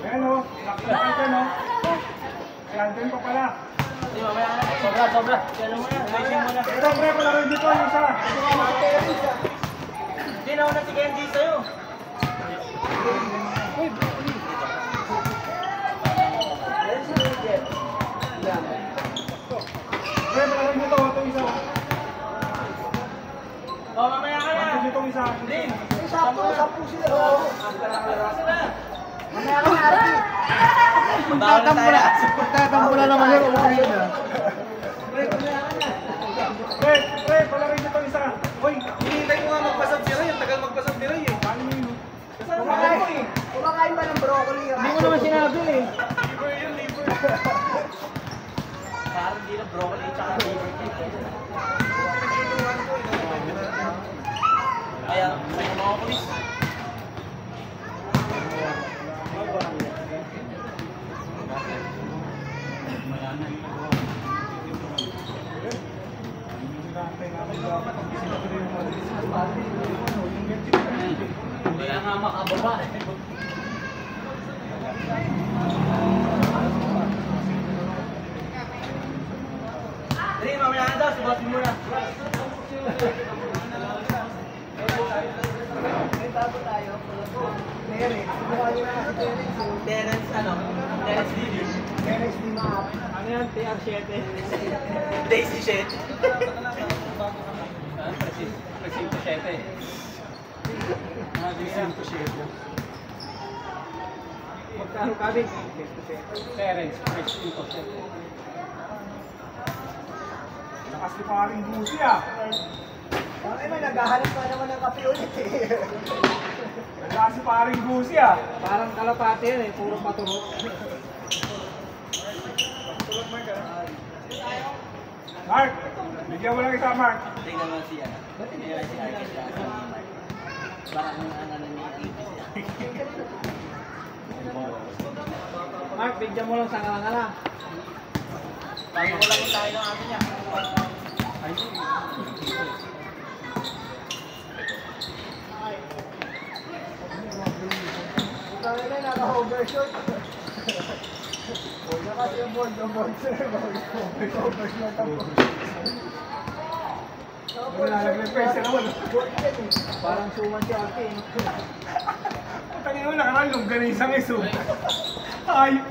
Ayan o, nakilapay ka no? Ayan pa pala. Hindi, mamaya na. Sobra. Kailan mo na, racing mo na. Ito, pre, pala rin dito yung isa. Hindi na ako na si Kenji sa'yo. Pre, pala rin dito, itong isa. Oh, mamaya ka na. Ito itong isa. Hindi. Sampu sila. Mamaya ka na, Arti. Magtatampo na naman yun. Pre, pala rin dito isa. Hoy, hinihintay ko nga magpasab si Ray. Ang tagal magpasab ni Ray eh. Paano mo yun? Kumakain ba ng broccoli? Hindi mo naman sinabi eh. Liver. Parang hindi na broccoli tsaka liver. Kaya, may mga polis. Hindi na nga makababa. Hindi, mamaya na daw. Subatin mo na. Terence ano? Terence Didi. Terence di maap. Ano yan? TR7. Daisy 7. Presinto 7. Presinto 7. Magkano ka din? Terence, Presinto 7. Lakas ni paring busi ah. Ay, may naghahanap pa naman ng kape ulit eh. Lakas ni paring busi ah. Parang kalapate yan eh, puro paturok. Mark, bigyan mo lang isa, Mark. Tingnan mo si ano. Tingnan mo si Arcade si Mark. Parang ano niya Mark, bigyan mo lang sa ngala-ngala. Bago ko lang yung tayo ng atin niya. Ikaw na naka-overshot. Huwag na kasi yung board, sir. Overshot ang board. Nalaglag pa isa naman. Parang suman si Ate. Tangin mo, nakaralongganisang iso. Ay!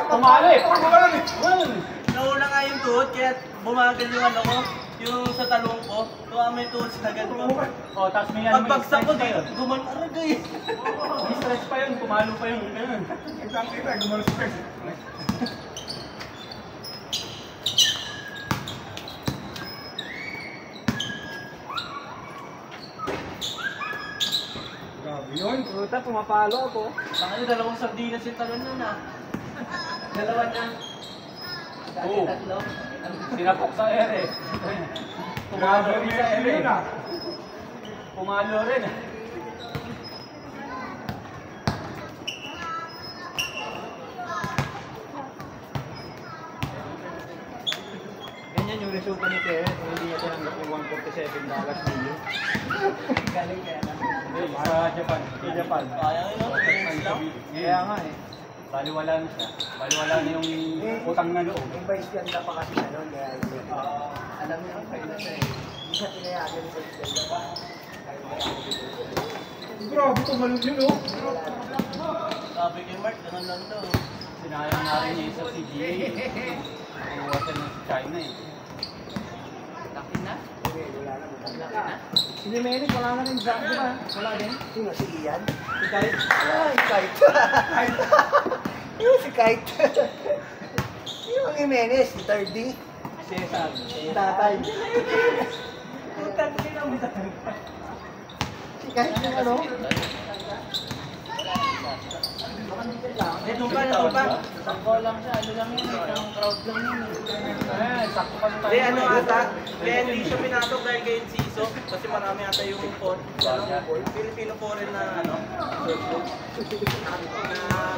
Tumalo eh! Nauna nga yung tuhod, kaya bumagal yung ano ko, yung sa talong ko, tuwa may tuhod sa agad ko. O, tapos may ano, pagbagsak ko din, gumanaragay. May stress pa yun, tumalo pa yun. Kita, gumano stress. Grabe yun. Puta, pumapalo ako. Baka yung dalawang sardinas yung talon nun ah. Dalawa na. Oo. Tatlo. Sinapok sa ere. Pumalo rin sa ere. Pumalo rin. Ganyan yung resulta ni Terence. Hindi niya tinanggap yung $147 million. Galing kaya na. Sa Japan. Sa Japan. Kaya nga eh. Baliwala na siya. Baliwala na yung utang na loob. Yung vice ganda pa kasi na nun. Alam niya ang kayo na siya eh. Hindi siya pinayagan yung vice ganda pa. Grabe tumalon yun, oh. Sabi kay Mark, ganun lang daw. Sinayang nga rin niya sa CGA. Ang wasan ng China eh. Laki na? Laki na? Si Jimenez, wala na rin dyan, di ba? Wala din. Sino? Si Ian? Si Kite? Ay, Kite. Yung si Kite. Yung Jimenez, si 3D. Cesar. Si Tatay. Si Kite yung ano? Doon pa. Sakto lang siya. Ano lang yun? Ang crowd lang yun. Sakto pa tayo. Hindi, ano ata, kaya hindi siya pinatok dahil kay Enciso kasi marami ata yung Filipino foreign na ano, na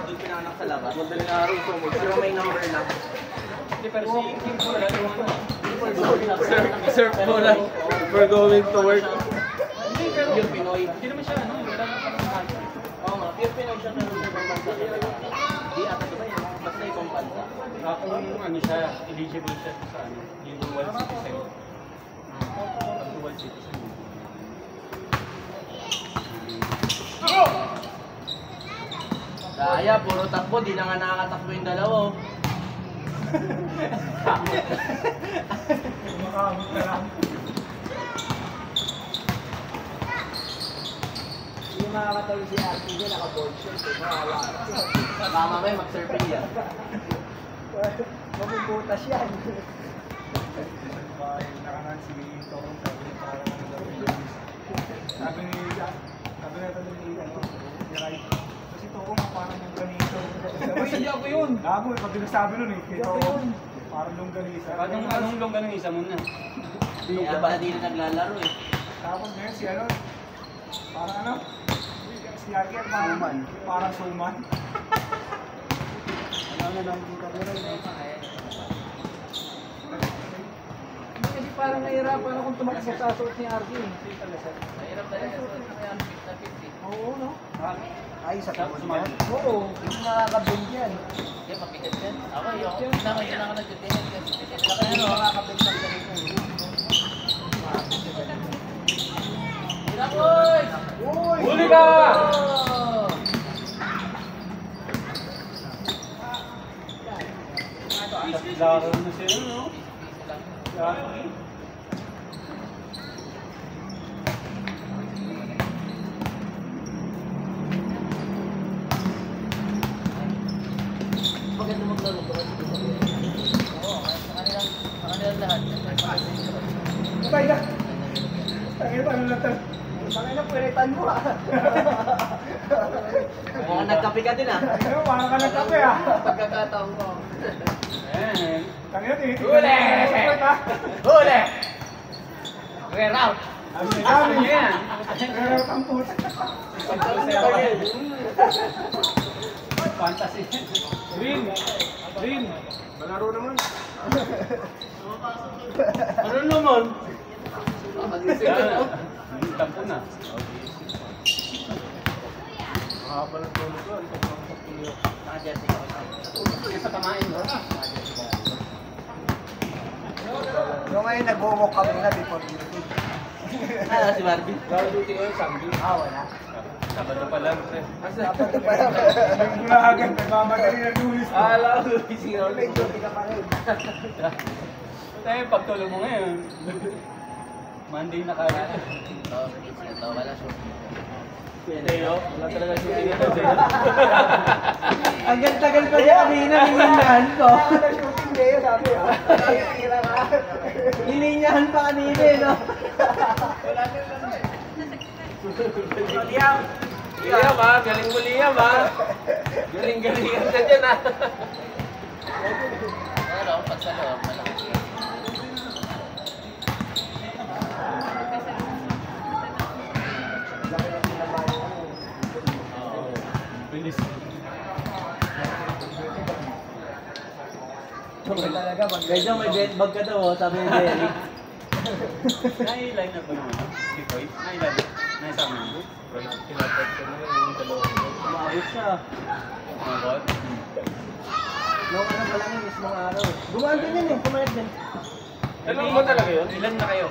doon pinanak sa labas. Madaling araw ito, pero may number lang. Hindi, pero si Kim po lang yung ano. Surf mo lang for going to work. Hindi, pero Pure Pinoy. hindi naman siya ano. Wala na parang mahal. Oo nga, pure Pinoy siya pero sa ibang bansa. Hindi ata diba yun? Basta ibang bansa. Kung ano siya, eligible siya sa ano, yung dual citizen. Ang dual citizen. Kaya, puro takbo, di na nga nakakatakbo yung dalawa. Oh. Makamot ka lang. Yung makakatawi si RPG, naka-board shirt. Baka mamaya mag-surfing yan. Mabubutas yan. Nakanan si Toro, sabi ni ito ni Yaray. Kasi Toro, parang yung ganito. Uy, hindi ako yun! Gago, pag sinasabi nun eh. Kay Toro, parang yung ganisa. Anong longga ng isa muna? Kaya pala di na naglalaro eh. Tapos ngayon si ano, parang ano, si Arkel parang suman. Ano na lang dito, pero hindi parang nahihirapan akong tumakas sa suot ni RG. Mahirap talaga. Oo, no? Ay, sa Sa- tawad sumali. yan? Oo, hindi nakakabend yan. Kaya mabigat yan. Ako, yun ako nagtitihan kasi. Hindi nakakabend lang ganito. Hirap, boy! Uy! Huli ka! Laro na sila, no? Laro. Maganda maglaro ko. Oo, sa kanilang lahat. Patay ka! Tangin pa, ano lang ito? Bakit na pweritan mo ah? Mukhang nagkape ka din ah. Tangin mo, parang ka nagkape ah. Pagkakataon ko. Ayan. Tangin mo, Huli! Huli! We're out! Dami Ayan. Pero ang puta. Fantasy. Win! Win! Malaro naman. Ano naman? Yan. Tampo na. Mahaba ng tulog ko. Naka-jersey ka. Kaya sa kamain, bro. Yung ngayon nag-walk kami na before duty. Ah, si Barbie. Duty ko yung Sambi. Wala. Sabado pa lang, pre. Dapat na pala. Yung bulahagan, nagmamadali ng lulis ko. Alam ko, busy ako. May duty ka pa rin. Tayo, pagtulog mo ngayon. Monday na kaya. Ito, wala siya. Teo, wala talaga shooting ito. Ang tagal pa niya kanina, hininyahan ko. Naka-shooting day, sabi ah. Nakikira ka. Hininyahan pa kanina eh, no? Liam! Liam ha, galing mo Liam ha. Galing-galingan ka dyan ha. Pero, pag sa loob, malaki. Bilis. Talaga, Medyo may bed bag ka daw, sabi ni Jerry. Nai-line up ba naman? Si Toy? Nai-line up? Naisama mo? Pinapag ko na yung dalawa. Umayos siya. Mabot? Nung ano pa lang yung mismong araw. Gumaan din yun eh, pumayat din. Dalawa ba talaga yun? Ilan na kayo?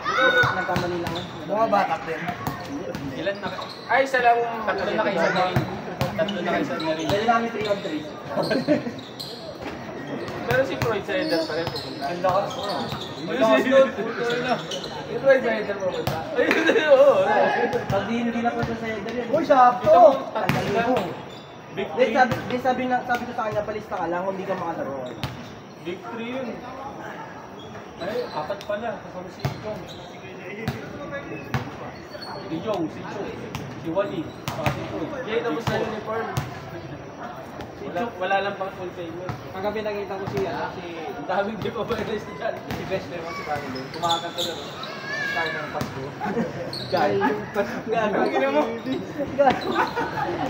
Nagkamali lang. Bumabatak din. Ilan na ay, isa lang. Tatlo na kayo sa ring. Tatlo na kayo sa ring. Dahil namin 3 on 3. Pero si Floyd sa Eder pa rin pupunta. Ang lakas ko. Yung Floyd sa Eder pupunta. Ay, oo. Pag hindi na po sa Eder yan. Uy, sakto! Tanggalin mo. Big Di, 3. sabi ko sa kanya, palista ka lang, hindi ka makalaroon. Big 3 yun. Ay, apat pala. Kasama si Jong. Si Jong, si Chu, si Wally, saka si Chu. Jay, tapos na uniform. Wala lang pang full payment. Ang gabi nakita ko si, Ang daming di pa ba na estudyante. si Best Lemon, si Camilo. Kumakanta lang. Start ng Pasko. Galing. Gago. Tingnan mo. Gago.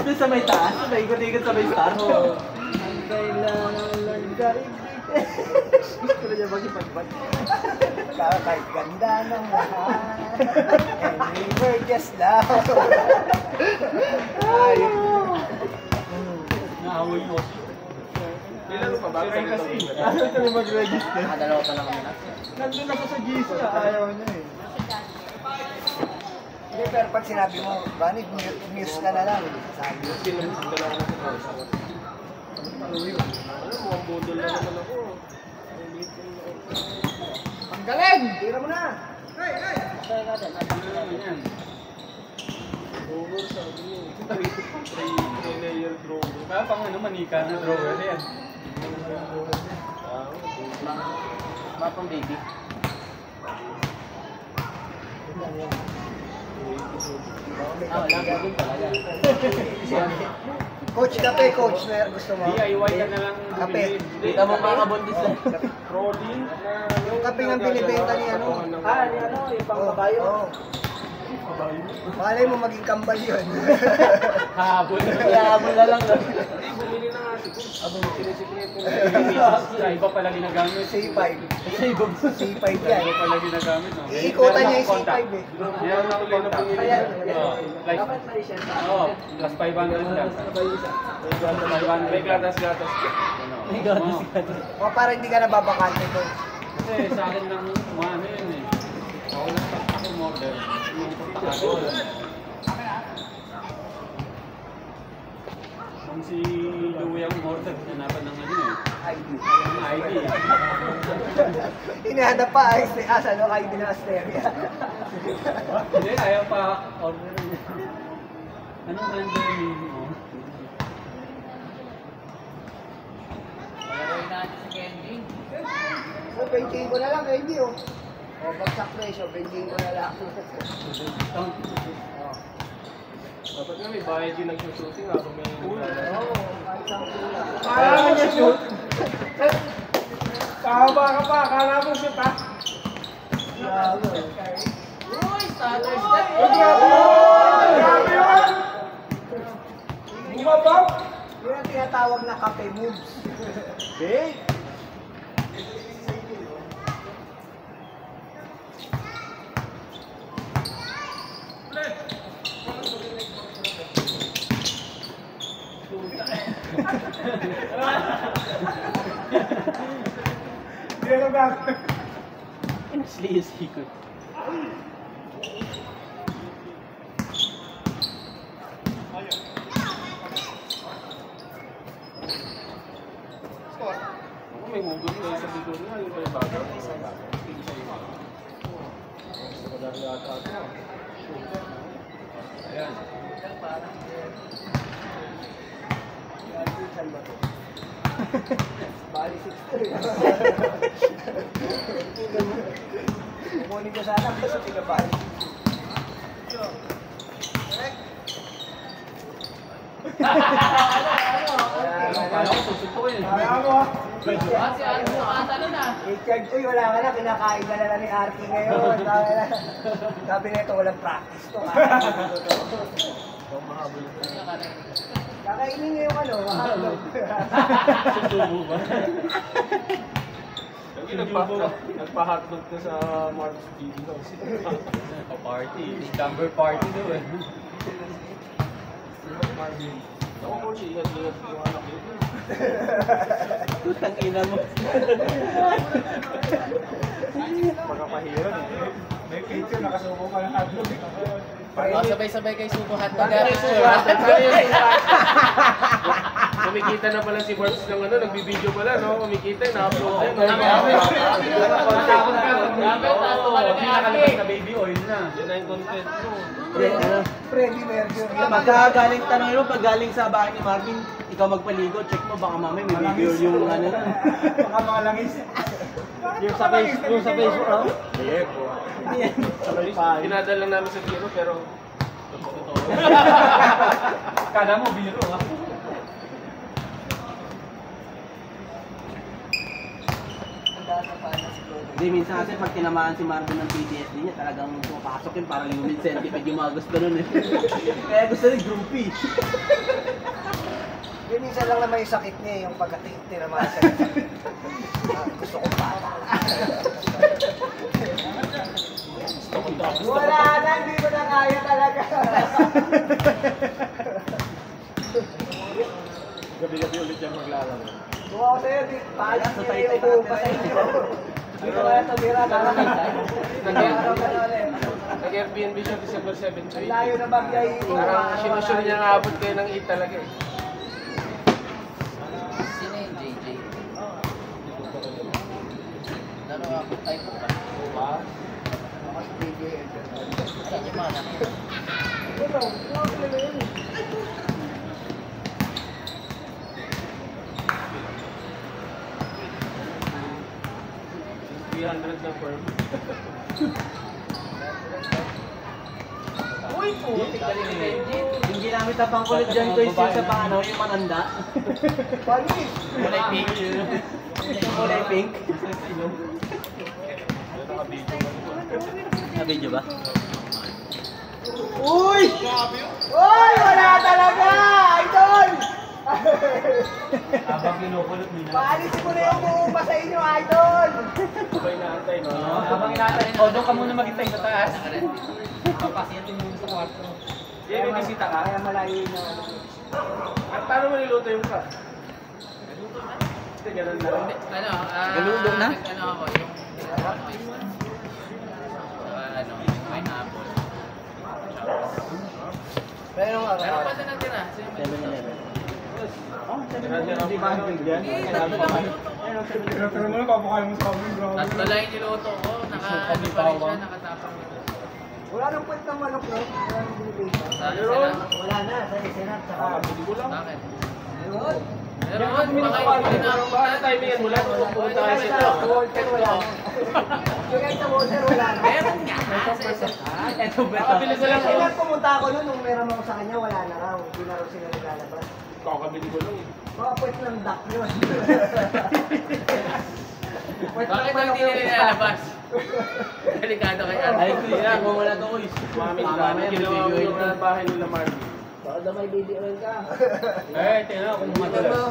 Doon sa may taas, may ikot-ikot sa may star. Ang kailangan lang galing. Gusto na niya mag-ipagpag. Kahit ganda ng lahat. Every word just love. Naaway mo. Ilan pa ba? Si Ray kasi. Ano ito na mag-register? Dalawa pa lang kami na. Nandun ako sa GC, ayaw niya eh. Hindi, pero pag sinabi mo, Ronnie, muse ka na lang. Sabi mo. Sinunod lang ako sa house. Ano yun? Ano mo, ang budol na naman ako. Ang galing! Tira mo na! Ano yan? Drawer sabi mo. 3-layer drawer. Kaya pang ano, manika na drawer yan. Mapang baby. Wala gagawin talaga. Coach, kape, coach. Na gusto mo? DIY ka na lang Kape. Kita mo makakabundis lang. Rolling na... Yung kape ng binibenta ni ano. Ni ano, yung pang kabayo. Oo. Malay mo maging kambal yun. Habol. Habol na lang. Hindi, bumili na nga si Coach. Abang sinisikreto na. Iba pala ginagamit. C5. C5 yan. Iba pala ginagamit. No? Iikutan niya yung C5 eh. Yan na ulit na bumili. Ayan. Like, Dapat may siya. plus 500 lang. 500. May gatas-gatas. May gatas. O para hindi ka nababakante ko. Kasi sa akin lang umano yun eh. Ako lang ako model. Kung si Louie ang order, hanapan ng ano eh. ID. Hinahanap pa ay ano, ID na Asteria. Hindi, ayaw pa order niya. Anong render mo? So, benching ko na lang, hindi oh. O, bagsak presyo, benching ko na lang. Dapat nga may bayad yung nag-shooting ako may... Oo, kahit saan kulang. Kala mo niya shoot? Kahaba ka pa, akala mo shoot ha? Grabe. Uy, starter Uy, step. grabe yun! Grabe yun! Bumabak! Yun ang tinatawag na kape moves. Okay? Hindi na ba? Honestly, is he good? Ako may hugot na sa bidon nga, yung may bago. Ayan. Saan ba to? Bali 6-3. Kukunin ko sana kasi sa tiga-bali. Kala ko susuntukin. Kaya mo ah. Kasi ano mo, ano na. I-charge, uy, wala ka na, kinakain ka na lang ni Arky ngayon. Sabi na ito, walang practice to. Kakainin niya yung ano, hotdog. Susubo ba? Nagpa-hotdog na sa Marcos TV daw. Pa-party. Number party daw eh. Ako po siya, ingat yung anak yun. Tutang ina mo. Pagkapahirap eh. May picture, nakasubo ka ng hotdog. Sabay-sabay kayo subuhat. Kumikita na pala si Marks ng ano, nagbibideo pala, no? Kumikita, na-upload din. Nakalabas na baby oil na. Yun na yung content mo. Freddy Mercury. Pagkagaling, tanong mo, pag galing sa bahay ni Marvin, ikaw magpaligo, check mo, baka mamay may baby oil yung ano na. Baka mga langis. Yung sa Facebook, oh. Yeah, po. Sabay pa. Dinadala lang namin sa biro, pero... Kala mo, biro ha? Hindi, minsan kasi pag tinamaan si Marvin ng PTSD niya, talagang pumapasok yun, parang human centipede yung mga gusto nun eh. Kaya gusto rin groupie. Yung minsan lang naman yung sakit niya, yung pagkatingin naman sa gusto kong bata. Wala na, hindi mo na kaya talaga. Gabi-gabi ulit yan maglalaro. Kung ako sa'yo, paalis niya yung upo sa inyo. Hindi ko kaya tumira, Nag-Airbnb siya December 7 ang layo na bagay. Parang sinusyon niya nga abot kayo ng 8 talaga eh. Sino yung JJ? Laro ako, type ko pa. Saan yung mana? Ito, ano yun? 300 na firm. Uy, putik ka rin eh. Yung ginamit na pangkulit dyan ko yung sa paano, yung mananda. Panis! Kulay pink. Yung kulay pink. Na-video ba? Uy! Uy! Wala talaga! Idol! Habang kinukulot nila. Paalisin mo na yung buumpa sa inyo, idol! Sabay na antay, no? Habang inaantay, o doon ka muna maghintay sa taas. Papasyatin mo sa kwarto. Yeah, may bisita ka. Kaya malayo na. At paano mo niluto yung ka? Kasi ganun na lang. Ano, Galulong na? ano ako, yung ano, pineapple. Pero Pero pa na natira. 7-Eleven. Oh, Hindi ba ang bigyan? Pero mo lang, papakain mo sa amin, bro. Tatlo lang yung niluto ko, naka, ano pa rin siya, nakatapang. wala nang kwent ng manok, no? Wala nang binibenta. Saan sila? Wala na, sa isinat, tsaka... Hindi ko lang. Bakit? Ayun. Meron, baka hindi na ako. Baka timingan mo lang kung pupunta tayo Yung sa guys sa Walter, wala na. Yung guys sa Walter, wala na. Meron nga. Eto ba? Kakabili ko lang. Kailan pumunta ako nun, nung meron ako sa kanya, wala na raw. Hindi na raw sila naglalabas. Kakabili ko lang. Mga puwet ng duck yun. Puwet Bakit ng manok hindi nila yun. nilalabas? Delikado kay Ate. Ay, kuya, kung wala to, uy. Mami, Mama, dami may ginawa video mo yun. yung bahay nila Marvin. Baka daw may video oil ka. Eh, tingnan kung Hindi madalas. mo.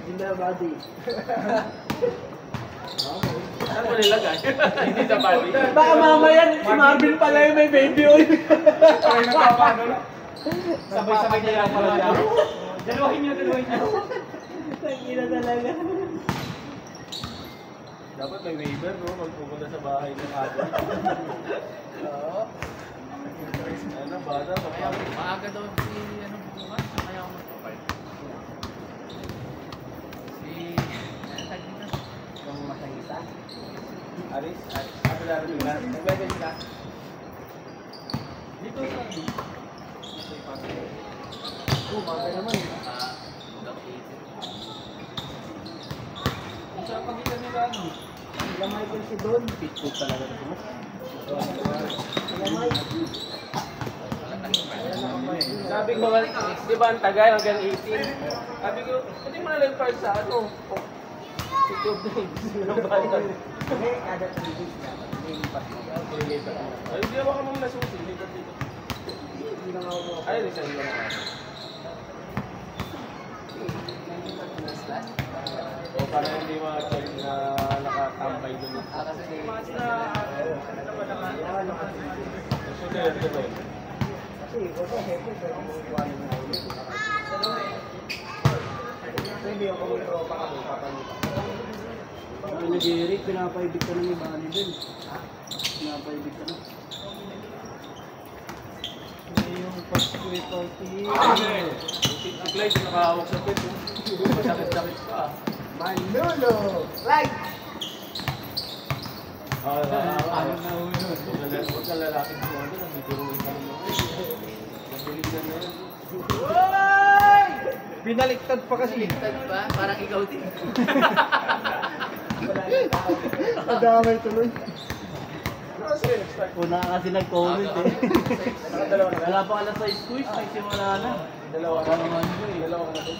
Hindi na body. Saan mo nilagay? Hindi sa bali. Baka mamaya si Marvin pala yung may baby oil. Ay, nagpapano lang. Sabay-sabay na lang pala dyan. Dalawahin niyo. Tangina talaga. Dapat may waiver, no? Pag pupunta sa bahay ng ate. Oo. Ano, bata, Kaya kapag. maaga daw si ano bukas, kaya ako magpapark. Si ano tag dito? Yung masangisa. Aris? Ato na rin na. Nagwede sila. Dito sa Umaga naman. Block 80. sa pagitan nila ano. Sila Michael si Don. Pitcook talaga ito. Sila Michael. Sabi ko, di ba ang tagal hanggang 18? Sabi ko, pwede mo na lang part sa ano? City of Days. Ng bayan. Hindi, kada 3 days na. Hindi pa siya. Ay, hindi ako mong nasusi. Dito, dito. Hindi na nga ako. Ay, resign ko na. O para hindi ma-check na nakatambay doon. Kasi Susunod ko doon. Kasi, kasi, siyempre, pero kung iwanan na ulit. Hindi ako may tropa ka, papalitan. Ay, nag-i-eric, pinapaibig ka na ni Bani din. Pinapaibig ka na. Si Clyde, nakahawak sa pet. Masakit-sakit pa. Manolo! Like! Ano na uwi nun? Huwag ka lalapit mo. Ano na, may turuin ka naman. Nabilig na na yan. Binaliktad pa kasi. Baliktad pa, parang ikaw din. Nadamay tuloy. Una ka kasi nag-comment eh. Wala pa ka na sa squish, nagsimula na. Dalawa ka naman mo eh. Dalawa ka na to.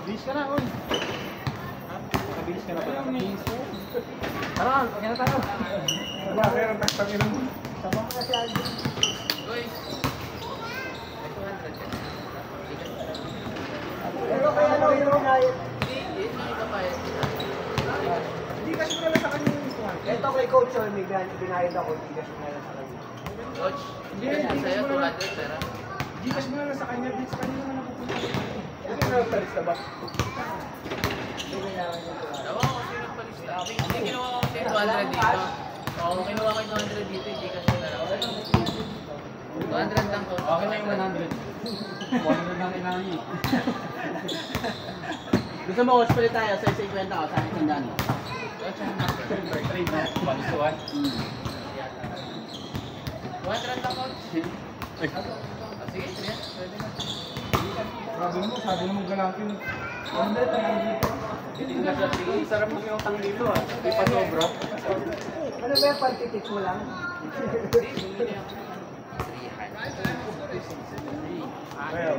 Bilis ka na, oy. Nakabilis ka na pala. Tara, pagyan na tayo. Wala, meron tagtangin mo. Sama ko na si Aldo. Uy. Pero kaya ano yung pinayot? Hindi ka pa eh. Hindi kasi mo naman sa kanya yung ikuhan. Ito kay Coach Sol, may binayad ako, hindi kasi na sa kanya. Coach, Hindi, kaya hindi sa'yo mo 200 pera. Gcash mo naman sa kanya, din sa kanya naman napupunta. Hindi na nagtalis na ba? Tawa ko kasi nagpalista. Hindi kinuha ko kasi 200 dito. Oo, kinuha ko yung 200 dito, hindi kasi na lang. 200 lang, Coach. Okay na yung 100. 100 lang kailangan niya. Gusto mo, Coach, palit tayo sa 50 ako, sa akin sandaan mo. Fair trade na. Palisuhan. 200 lang, Coach. Sige, sige. Pwede na. Sabi mo galakin. Hindi na siya. Sige, sarap mo yung utang dito ah. Hindi pa sobra. Ano ba yung pantitit mo lang? Well,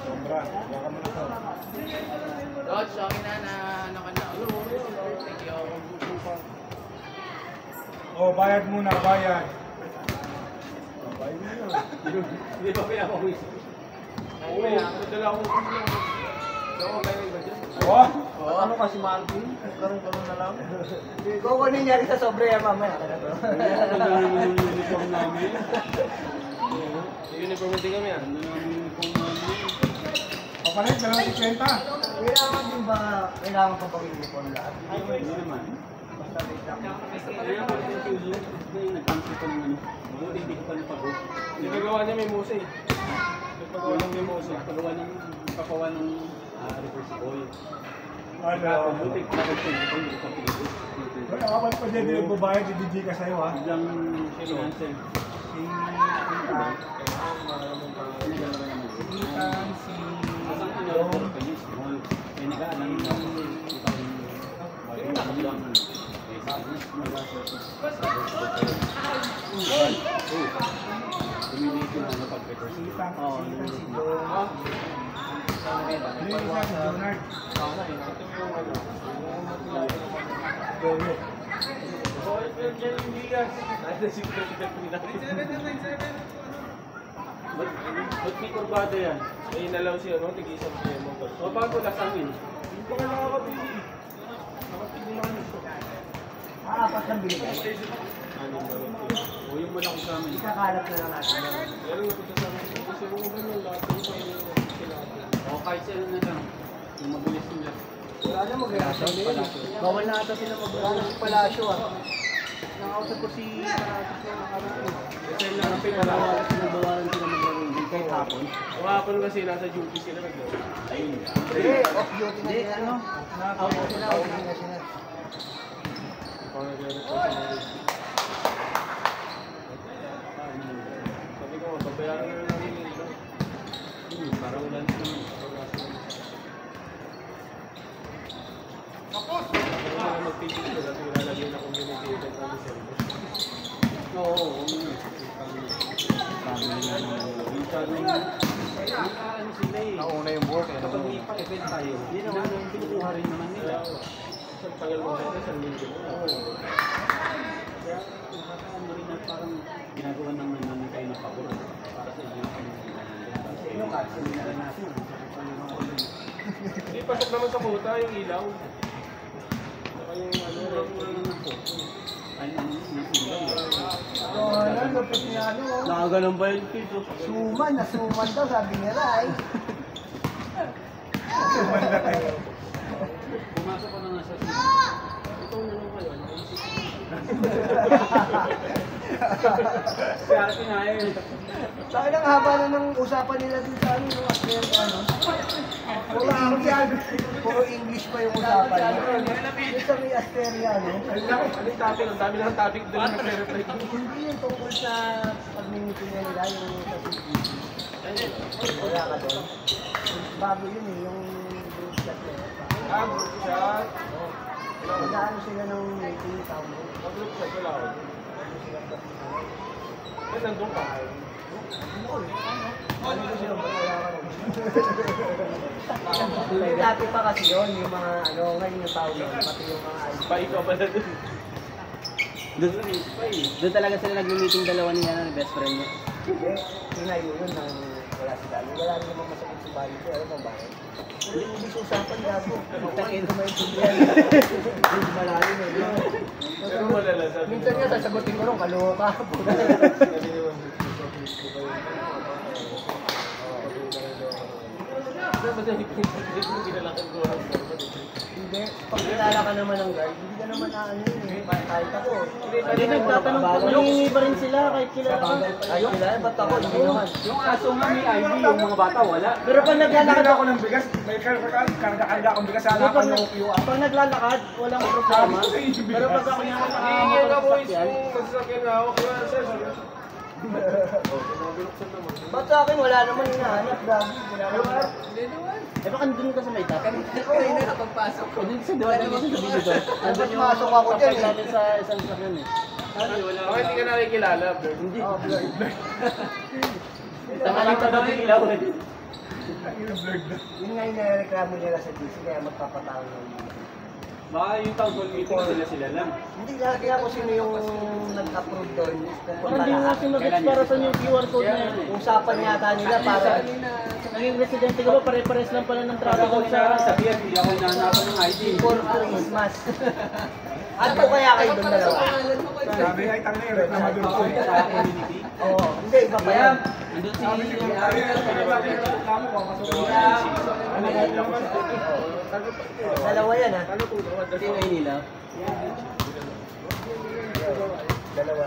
sobra. Baka mo na to. Coach, okay na ano ka na. Thank you. Oh, bayad muna, bayad. Hindi pa pinapawis. Oo, dala ko lang. Dalawa kayo iba dyan. Oh! Ano kasi Marvin? Karoon na lang. Kukunin niya rin sa sobre yan mamaya. Ano naman yung uniform namin? Uniform din kami ah. Ano naman yung uniform namin? O pala, 250. Kailangan din ba, kailangan pa pag-uniform lahat? Hindi naman. Basta wait lang. Kaya ako yung tulo. Nag-cancel pa ng ano. Buti hindi ko pa napag-o. Nagagawa niya may musa eh. Nagpagawa ng may musa. Nagpagawa ng reverse oil. Ano? Buti ko nakapagpagpag. Hindi ko pa pinag-o. Wala ka pa dyan, hindi magbabayad, hindi ka sa'yo ha. Biglang siya cancel. Asang pinag-o pa niya small. Kaya nag-aalang na ako. Dumilito na ano pag-reverse. Oo, yun si Dong. Ano yung isa si Leonard? Ba't may kurbada yan? May inalaw siya, no? Tig-isang siya mo. O, paano lasangin? Hindi ko kaya nakakapili. Nakapili naman ito. Apat ng binigay. Ano ba? O, yung malaki sa amin. Ikakalap na lang natin. Pero napunta sa amin. Kasi kung ganyan, lahat ng sa'yo sila. O, kahit sila na lang. Yung mabilis nila. Wala na mag-reaction din. Bawal na ata sila Wala na si Palacio ah. Nakausap ko si Paratos na nakaraan. Kasi lang ang pinalawa. Sinabawalan sila maglaro din kahit hapon. Kahapon kasi nasa duty sila naglaro. Ayun nga. Hindi, off duty na Hindi, sila. ano? Out na sila, out na sila. Parang naglalaro ko sa mga sabi ko, babayaran na lang namin yung iba. Para wala na naman. Tapos! Ako na mag-pigil ko dati ilalagay na community event na December. Oo. Ano sila eh. Nauna yung work eh. Kapag may pa-event tayo, hindi naman yung pinukuha rin naman nila. Sa tagal mo rin, sa linggo mo. Kaya nakakaano rin na parang ginagawa naman namin kayo na pabor para sa inyo kami. Yung cancel na rin natin. Hindi, pasok naman sa kuta yung ilaw. Saka yung ano, ay, ano, yung ilaw. Oo, ano, lupit niya ano. Nakaganon ba yung kids? Suman, nasuman daw, sabi ni Rai. Pumasok ko na nga sa sila. Ito na lang kayo, naisip ko. Kaya kinain. Saka lang haba na ng usapan nila dun sa ano, yung Asper ano. Puro English pa yung usapan. Yung sa may Asteria, no? Ang topic, ang dami ng topic doon na nag-reply. Hindi yung tungkol sa pag-meeting nila, yung sa CCTV. Wala ka doon. Bago yun eh, yung group chat nila. Group chat. Mag-ano sila ng meeting town hall. Group chat, wala ako. Eh, nandun ka. Ano ko sila, wala ka rin. Dati pa kasi yun, yung mga ano, ngayon yung tao yun, pati yung mga Pa ikaw ba na dun? Doon talaga sila nag-meeting dalawa niya ng best friend niya. Tinayo yun nang wala si Dali. Wala rin naman masakit si Bali ko. Alam mo ba? Hindi sa usapan gago. Magtakin ko may tubiyan. Hindi malalim eh. Pero malala sabi. Minsan nga sasagutin ko rin, kaloka. Hindi. Pag kilala ka naman ng guard, hindi ka naman aano yun eh. Kahit ako. Hindi, nagtatanong pa, nangingi pa rin sila kahit kilala ka. Ayun, kilala. Ba't ako? Hindi naman. Yung aso nga may ID, yung mga bata wala. Pero pag naglalakad ako ng bigas, may karga akong bigas, sana ako ng QA. pag naglalakad, walang problema. Pero pag ako niya nakakamotorsakyan, Masasakyan na ako, kaya sir. Ba't sa akin wala naman hinahanap, Gabi? eh baka nandun ka sa may tap. Okay na kapagpasok ko. Nandun sa doon, nandun sa video doon. Nandun yung Pasok ako dyan eh. natin sa isang sakyan eh. Bakit hindi ka nakikilala, bro? Hindi. Oh, blurred. Tangaling pa daw yung ilaw eh. Yun nga yung nireklamo nila sa DC, kaya magpapatawag ng Baka yung town hall meeting sila lang. Hindi lagi ako sino yung nag-approve doon. Parang hindi nga sinagits para sa yung QR code na yun eh. Usapan yata nila para Naging residente ko ba, pare-pares lang pala ng traffic Ako code sa sa... sabihan, hindi ako nahanapan ng ID. for Christmas. Ano kaya kayo doon dalawa? Sabi ay tanga na yung naman doon ko. Sa community. Oo, hindi, iba pa yan. Nandun si... Dalawa yan ha. Sino yun nila? Dalawa.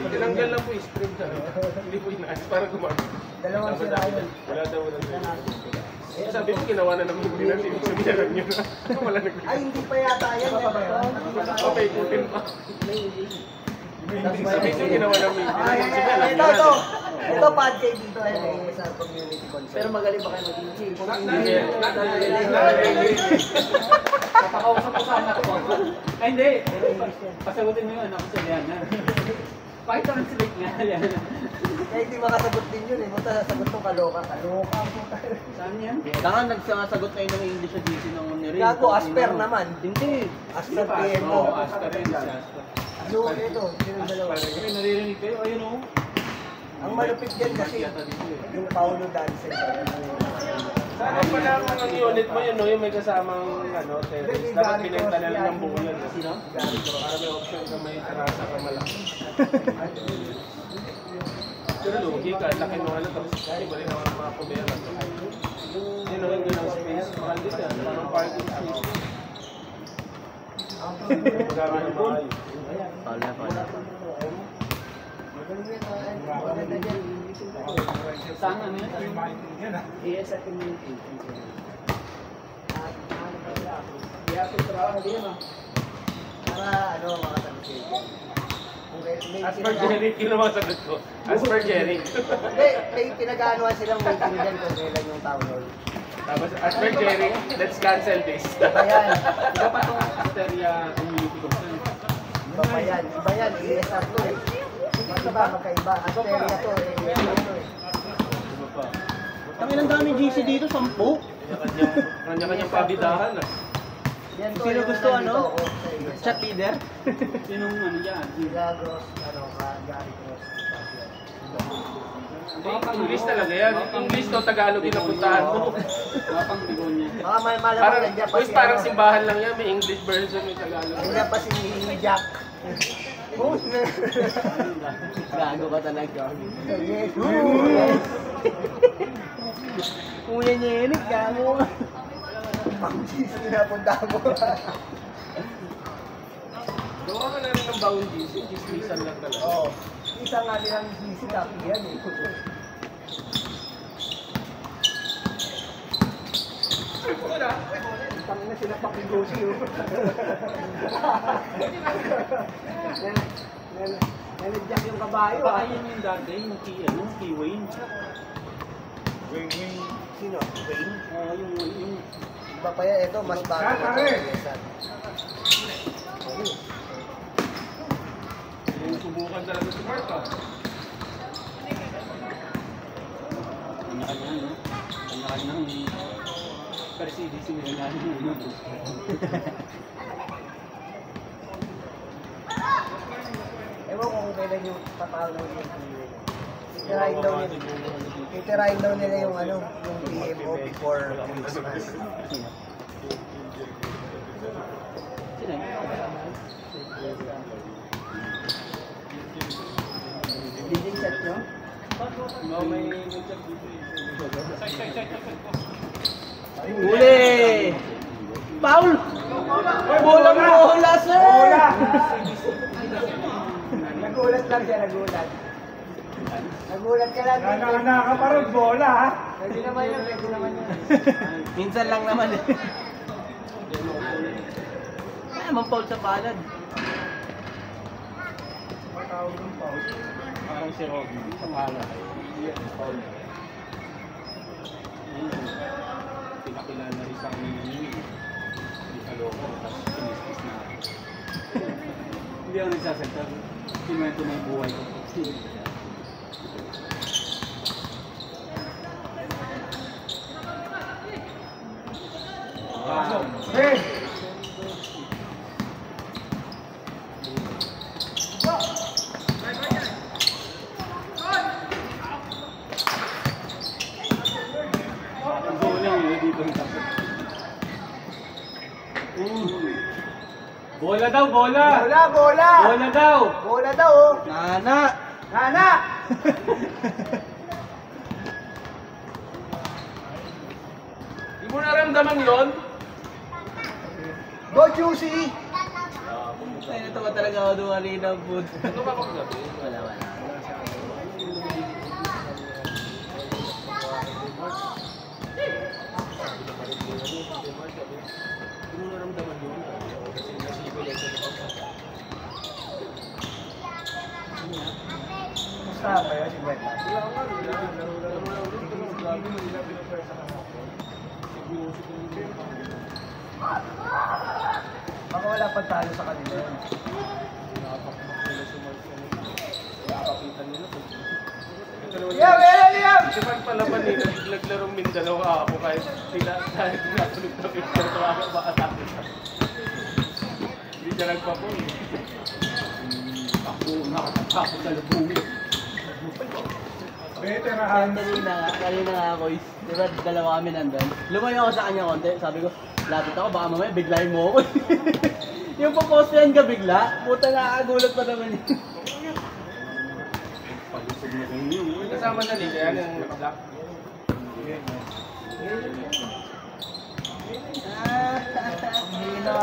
Tinanggal lang po yung screen sa hindi po inaayos para gumamit. Dalawang sila yun. Wala daw wala. Sabi mo ginawa na namin hindi natin ibig sabihin lang yun. Wala nag- Ay, hindi pa yata yan. Okay, putin pa. Sabi mo ginawa namin Ay, ibig sabihin lang ito, ito. yun. Ito, podcast dito ay sa community concert. Pero magaling ba kayo mag-DJ? Papakausap ko sana ako. Ay hindi. Pasagutin mo yun ako sa Liana. Pakitranslate nga Liana. Kaya hindi makasagot din yun eh. Punta sasagot to kaloka. Kaloka. Saan yan? Saka nagsasagot kayo ng English sa DC ng Unirin. Gago, Asper naman. Hindi. Asper Oo, PMO. Asper rin. Ano ito? Sino dalawa? Ay, naririnig kayo. Ayun o. Ang malupit yan kasi yung Paulo Dancer. Sana pala ang unit mo yun, no? Yung may kasamang terrorist. Dapat binenta na lang ng buo yun. Sino? Para may option ka may trasa ka malaki. Pero lugi ka, laki mo tapos ibalik naman ang mga pumera. Sinuhin nyo ng space, mahal din yan. Parang parking space. Magkama ng mahal. Pala. Saan ano yun? Yes, sa community. Para ano, makatabi kayo. As per Jerry, yun ang mga sagot ko. As per Jerry. Hindi, may pinag-aanuhan silang meeting dyan kung kailan yung town hall. Tapos, as per Jerry, let's cancel this. Iba yan. Iba pa itong Asteria community concern. Iba pa yan. Iba yan. ESR to eh. Iba, magkaiba. Asteria to eh. ESR to eh. Iba pa. Ang ilang dami GC dito, 10. Kanya-kanyang pabidahan. Yan to, Sino yung gusto, nandito ano? ako sa ESR. Chat leader? Sinong ano dyan? Milagros, ano, Gary Cross. English talaga yan. English to Tagalog yung napuntahan mo. Mapang Bigonya. Baka malamang Parang, nandiyan pa si parang ano. simbahan lang yan. May English version yung Tagalog. Nandiyan pa si Jack. Gago ka talaga. Yes. Kuya niya yun, gago. Pang cheese pinapunta mo. Gawa ka na rin ng boundaries, chismisan lang talaga. Oo. Isa nga nilang sisi, tapi yan eh. Tangin na sila pakigosi oh. Nanadyak yung kabayo Baka ah. yun yung dati, yung key Wayne. Wing. Sino? Wayne? Oo, yung Iba pa yan, ito mas bago. Yung subukan talaga si Mark ah. kanya-kanya, no? Kanya-kanyang Mercedes yung nilalaman mo. Ewan ko kung kailan yung tatalo ng titirahin daw nila yung ano, yung PMO before Christmas. Sino? Leading set nyo? No, may Huli! Foul! Bola, sir! Nagulat lang siya, nagulat. Nagulat ka lang. Nakakaparod bola ha. Pwede naman yun, pwede naman yun. Minsan lang naman eh. Ay, naman foul sa palad. Parang si Robby, sa pala. Foul. Pinakilala rin sa akin yung hindi ka loko, tapos kinistis na ako. Hindi ako nagsasalita. Kinuwento na yung buhay ko. Hey! Ang goal lang yun, dito yung tapos. Bola daw, bola! Bola, bola! Bola daw! Bola daw oh! Nana! Nana! Di mo naramdaman yun? Go Juicy! Ay, natawa talaga ako doon kanina, bud. Ito ba kung gabi? Wala. Di mo naramdaman yun? Kasi nasigo lang siya. Gusto ba yun si Beta? Baka wala pa talo sa kanila yun. Nakapakitan nila. Liam! Liam! Kasi pag palaban nila, naglarong Mindanao ako kahit sila dahil tinatulog na picture ito ako baka tapos. Hindi siya nagpapon. Ako, nakakatakot sa lubungin. Veteran. Kanina nga ako is, diba dalawa kami nandun. Lumayo ako sa kanya konti, sabi ko, lapit ako, baka mamaya biglayin mo ako. Yung papostayan ka bigla, puta nakakagulat pa naman yun. Pag-usog na kayo yun. May kasama na nila yan yung naka-black. Hina!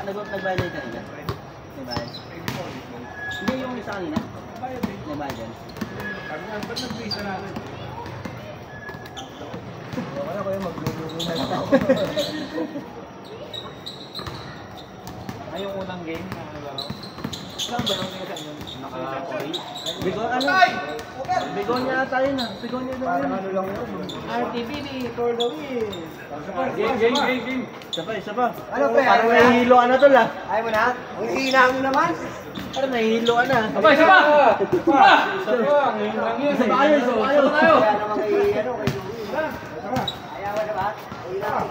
Nagbayad ka nila? Nagbayad? Hindi yung isa kanina? Nagbayad yan? Wala ko yung magluluminan ako. Ay, yung unang game na nalaro. Saan ba yung pinagkaan yun? Naka-okay. Bigon ano? Bigon niya ata yun ah. Bigon niya daw Parang yun. ano lang yun. RTV ni Tordowi. Game. Isa pa. Ano pre? Parang nahihilo ka na tol ah. Ayaw mo na? Ang hina mo naman! Parang nahihilo ka na. Abay, isa pa! Ngayon lang yun. Isa pa kayo. Kaya naman kay, ano, kay Louie. Ayaw mo na ba? Hina.